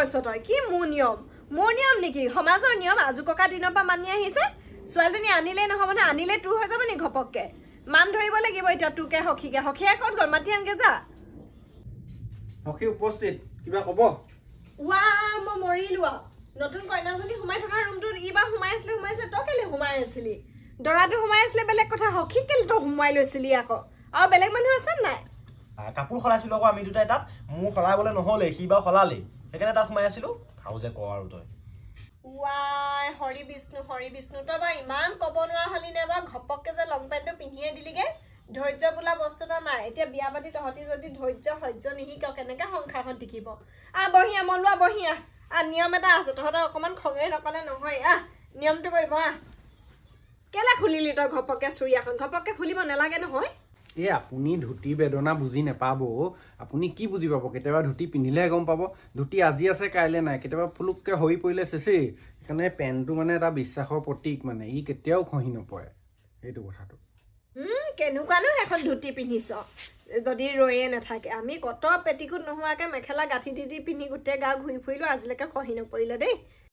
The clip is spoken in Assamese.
কৈছ তই কি মোৰ নিয়ম নেকি সমাজৰ নিয়ম আজু ককা দিনৰ পৰা মানি আহিছে ছোৱালীজনী আনিলেই নহ'ব না আনিলে তোৰ হৈ যাব নি ঘপককে মান ধৰিব লাগিব এতিয়া তোকে সখীয়ে ক'ত গ'ল মাতি আনকে যা সখী উপস্থিত কিবা ক'ব ৱা মই মৰিলো নতুন কইনাজনী সোমাই থকা ৰুমটোত ইবা সোমাইছিলে তই কেলে সোমাই আছিলি দৰাটো সোমাই আছিলে বেলেগ কথা সখী কেলে তই সোমাই লৈছিলি আকৌ আৰু বেলেগ মানুহ আছে নাই কাপোৰ সলাইছিলো আকৌ আমি দুটাই তাত মোৰ সলাবলৈ নহ'লে সি বাৰু সলালেই সেইকাৰণে তাত সোমাই আছিলো আৰু যে ক আৰু তই ৱাই হৰি বিষ্ণু তই বাৰু ইমান ক'ব নোৱাৰা হলি নে বাৰু ঘপককে যে লং পেণ্টটো পিন্ধিয়ে দিলিগে ধৈৰ্য বোলা বস্তু এটা নাই এতিয়া বিয়া পাতি তহঁতি যদি ধৈৰ্য সহ্য নিশিক কেনেকে সংসাৰখন টিকিব বহি আমলোৱা বহি নিয়ম এটা আছে তহঁতৰ অকণমান খঙে নকলে নহয় নিয়মটো কৰিব কেলে খুলিলি তই ঘপককে চুৰিয়াখন ঘপককে খুলিব নালাগে নহয় এই আপুনি ধুতি বেদনা বুজি নাপাব আপুনি কি বুজি পাব কেতিয়াবা ধুতি পিন্ধিলেহে গম পাব ধুতি আজি আছে কাইলৈ নাই কেতিয়াবা ফুলুককে হৈ পৰিলে চেচেই সেইকাৰণে পেণ্টটো মানে এটা বিশ্বাসৰ প্ৰতীক মানে ই কেতিয়াও খহি নপৰে সেইটো কথাটো কেনেকুৱানো এখন ধুতি পিন্ধিছ যদি ৰৈয়ে নাথাকে আমি কত পেটিকোট নোহোৱাকে মেখেলা গাঁঠি দি পিন্ধি গোটেই গা ঘূৰি ফুৰিলো আজিলৈকে খহি নপৰিলে দেই